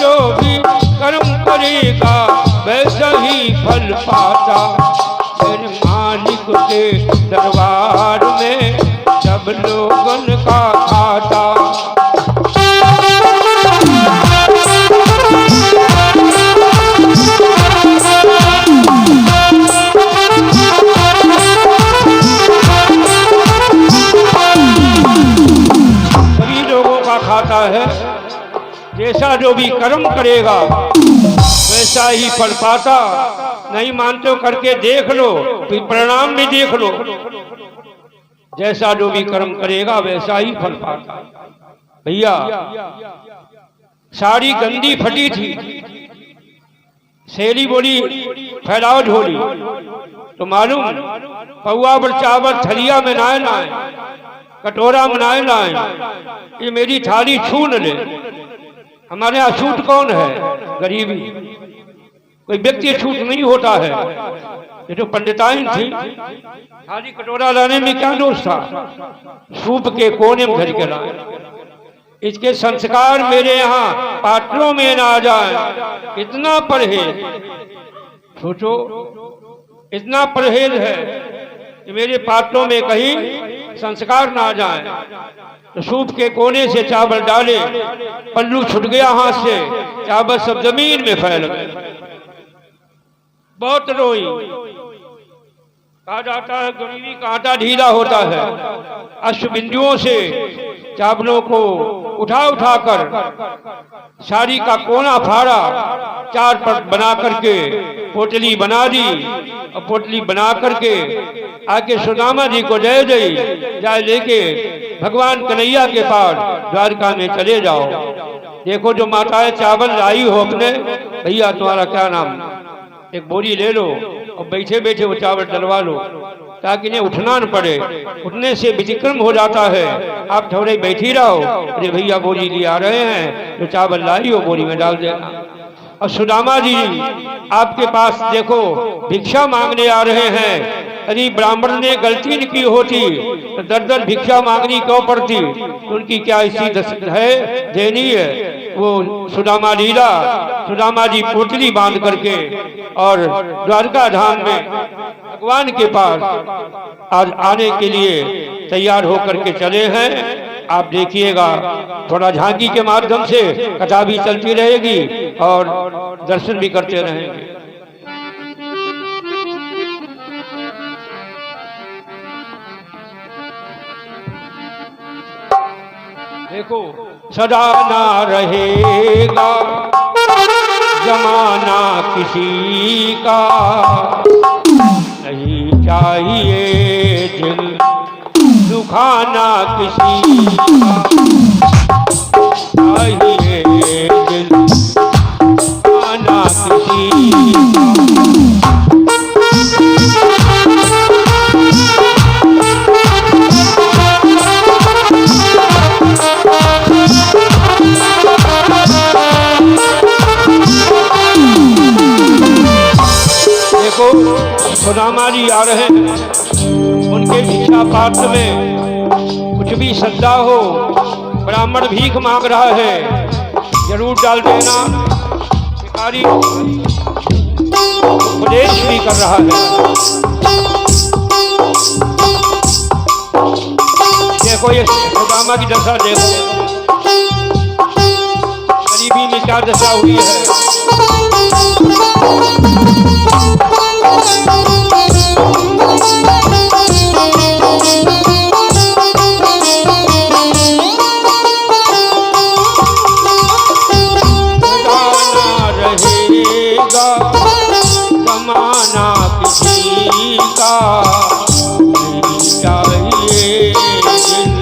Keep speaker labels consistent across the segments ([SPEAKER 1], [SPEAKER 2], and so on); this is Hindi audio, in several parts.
[SPEAKER 1] जो भी कर्म करेगा वैसा ही फल पाता। मेरे मालिक के दरबार में सब लोगन का खाता। सभी लोगों का खाता है। जैसा जो भी कर्म करेगा वैसा ही फल पाता। नहीं मानते हो करके देख लो, फिर परिणाम भी देख लो। जैसा जो भी कर्म करेगा वैसा ही फल पाता। भैया साड़ी गंदी फटी थी, शेरी बोली फैलाओ झोली, तो मालूम पौआ पर चावल थलिया में नाए नाए, कटोरा में नाए नाए, ये मेरी थाली छू न ले। हमारे यहाँ छूट कौन है? गरीबी। कोई व्यक्ति छूट नहीं होता है। ये जो पंडिताइन थी, थाली कटोरा लाने में क्या दोष था? सूप के कोने में घर के लाए। इसके संस्कार मेरे यहाँ पात्रों में ना जाए। इतना परहेज, सोचो इतना परहेज है कि मेरे पात्रों में कहीं संस्कार ना जाए। तो सूप के कोने से चावल डाले, पल्लू छूट गया हाथ से, चावल सब जमीन में फैल गए। बहुत रोई। कहा जाता है गरीबी का आटा ढीला होता है। अश्वबिंदुओं से चावलों को उठा उठा कर साड़ी का कोना फाड़ा, चार पट बना करके पोटली बना दी, और पोटली बना करके आके सुदामा जी को दे दी। जाए लेके भगवान कन्हैया के पास द्वारका में चले जाओ। देखो जो माताएं चावल लाई हो अपने, भैया तुम्हारा क्या नाम, एक बोरी ले लो और बैठे बैठे वो चावल डलवा लो, ताकि इन्हें उठना न पड़े। उठने से व्यतिक्रम हो जाता है। आप थोड़े बैठी रहो, अरे भैया बोरी लिए आ रहे हैं, जो चावल लाई हो बोरी में डाल देना। और सुदामा जी आपके पास देखो भिक्षा मांगने आ रहे हैं। यदि ब्राह्मण ने गलती न की होती तो दर दर भिक्षा मांगनी क्यों पड़ती? तो उनकी क्या इसी है देनी है? वो सुदामा लीला, सुदामा जी पोटली बांध करके और द्वारका धाम में भगवान के पास आज आने के लिए तैयार होकर के चले हैं। आप देखिएगा थोड़ा झांकी के माध्यम से कथा भी चलती रहेगी और दर्शन भी करते रहेंगे। देखो सदा ना रहेगा जमाना किसी का, नहीं चाहिए दिल दुखाना किसी का, चाहिए दिल दुखाना किसी का। सुदामा जी आ रहे हैं, उनके भिक्षा पात्र में कुछ भी श्रद्धा हो। ब्राह्मण भीख मांग रहा है, जरूर डाल देना। भिखारी उपदेश भी कर रहा है। देखो ये सुदामा की दशा देखो, गरीबी में क्या दशा हुई है। जमाना किसी का, नहीं चाहिए दिल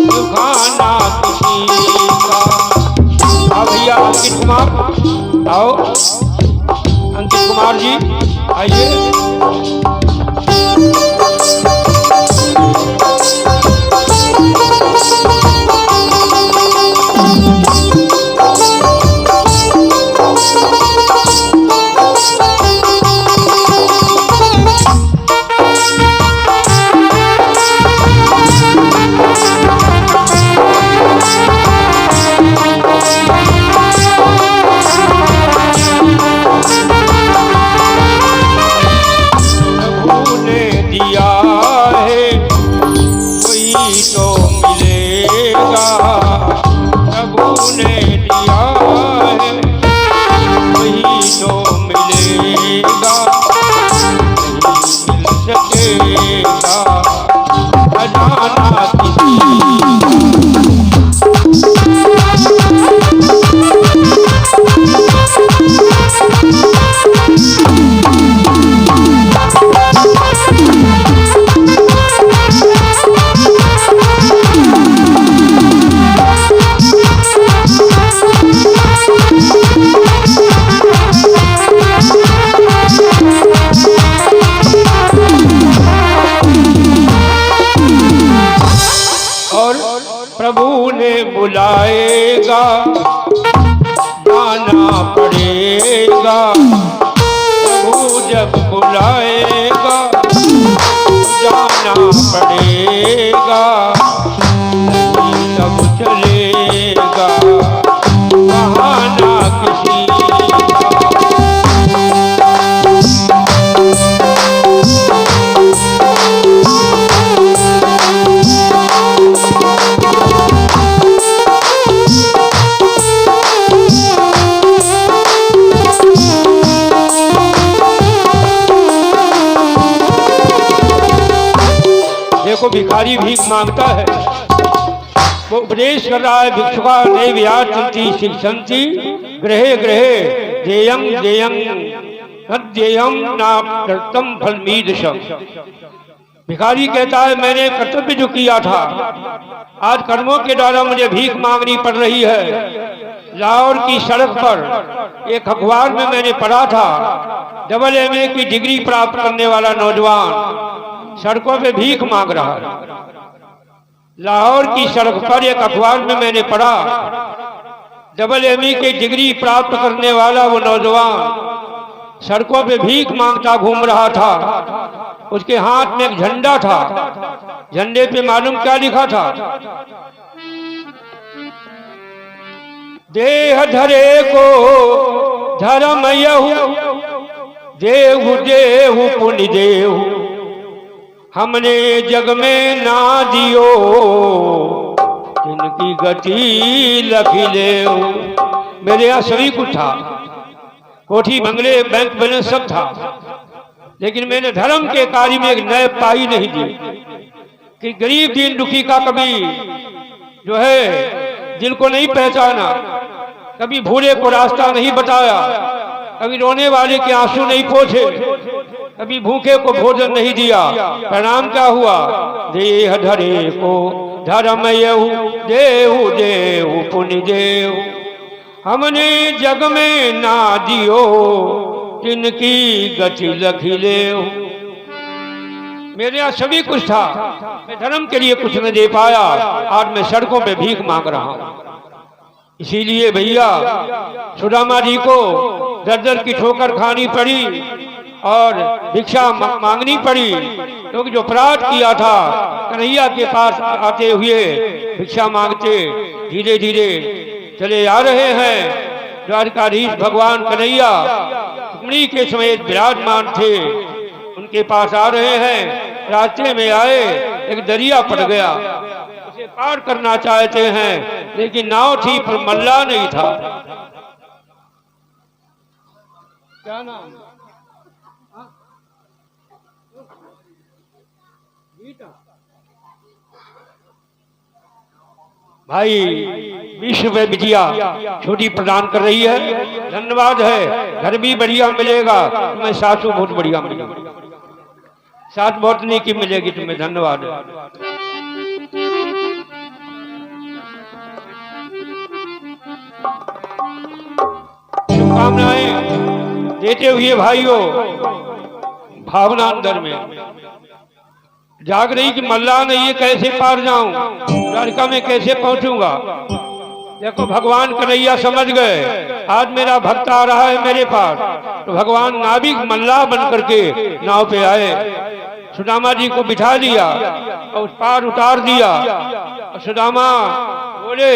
[SPEAKER 1] दुखाना किसी का। आओ भैया अंकित कुमार, आओ अंकित कुमार जी आइए। बुलाएगा, जाना पड़ेगा, नहीं तब चलेगा बहाना किसी को भिखारी भीख मांगता है। वो उपदेश कर रहा है, भिक्षुका देव्याचंती शिक्षंती ग्रहे ग्रहे देयं देयं तद्देयं नाप्तम फलमीदृशम्। भिखारी कहता है मैंने कर्तव्य जो किया था, आज कर्मों के द्वारा मुझे भीख मांगनी पड़ रही है। लाहौर की सड़क पर एक अखबार में मैंने पढ़ा था, डबल एमए की डिग्री प्राप्त करने वाला नौजवान सड़कों पे भीख मांग रहा है। लाहौर की सड़क पर एक अखबार में मैंने पढ़ा, डबल एमए की डिग्री प्राप्त करने वाला वो नौजवान सड़कों पे भीख मांगता घूम रहा था। उसके हाथ में एक झंडा था, झंडे पे मालूम क्या लिखा था? देह धरे को धर्म यहु, देहु देहु पुण्य देहु, हमने जग में ना दियो, जिनकी गति लखी ले। मेरे यहाँ सभी कुछ था, कोठी बंगले बैंक बैलेंस सब था, लेकिन मैंने धर्म के कार्य में एक नए पाई नहीं दी कि गरीब दीन दुखी का कभी जो है दिल को नहीं पहचाना, कभी भूले को रास्ता नहीं बताया, कभी रोने वाले के आंसू नहीं पोंछे, कभी भूखे को भोजन नहीं दिया। परिणाम क्या हुआ? देह धरे को धर्म यहु, देहु देहु पुण्य देहु, हमने जग में ना दियो, जिनकी गति लखी ले। मेरे यहाँ सभी कुछ था, मैं धर्म के लिए कुछ न दे पाया, आज मैं सड़कों पे भीख मांग रहा हूँ। इसीलिए भैया सुदामा जी को दर दर की ठोकर खानी पड़ी और भिक्षा मांगनी पड़ी, क्योंकि जो अपराध किया था कन्हैया के पास आते हुए भिक्षा मांगते धीरे धीरे चले आ रहे हैं। द्वारकाधीश भगवान कन्हैया रुक्मिणी के समेत विराजमान थे, उनके पास आ रहे हैं। रास्ते में आए, एक दरिया पड़ गया, उसे पार करना चाहते हैं, लेकिन नाव थी पर मल्ला नहीं था। क्या नाम? भाई 20 रुपए बिटिया छोटी प्रदान कर रही है, धन्यवाद है। घर भी बढ़िया मिलेगा तुम्हें, सासू बहुत बढ़िया मिलेगी, सास बहुत नहीं की मिलेगी तुम्हें, धन्यवाद है। शुभकामनाएं देते हुए भाइयों, भावना अंदर में जाग रही कि मल्ला नहीं है, कैसे पार जाऊं, द्वारका में कैसे पहुंचूंगा। देखो भगवान कन्हैया समझ गए, आज मेरा भक्त आ रहा है मेरे पास, तो भगवान नाविक मल्ला बन करके नाव पे आए, सुदामा जी को बिठा दिया और उस पार उतार दिया। और सुदामा बोले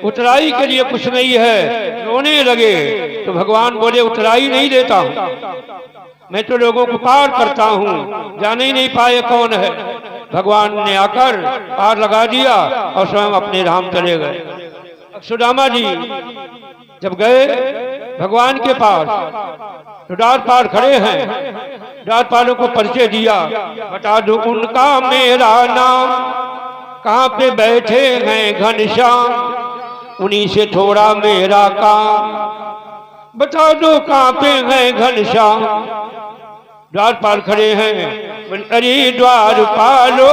[SPEAKER 1] उतराई के लिए कुछ नहीं है, रोने लगे। तो भगवान बोले उतराई नहीं देता हूँ, मैं तो लोगों को पार करता हूँ, जाने ही नहीं पाए कौन है। भगवान ने आकर पार लगा दिया और स्वयं अपने धाम चले गए। सुदामा जी जब गए भगवान के पास, तो द्वारपाल खड़े हैं, द्वारपालों को परिचय दिया, बता दो उनका मेरा नाम, कहाँ पे बैठे हैं घनश्याम, उन्हीं से थोड़ा मेरा काम, बता दो कहाँ पे हैं घनश्याम। द्वारपाल खड़े हैं, अरे द्वारपालो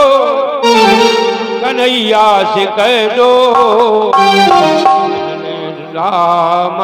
[SPEAKER 1] कन्हैया से कह दो राम।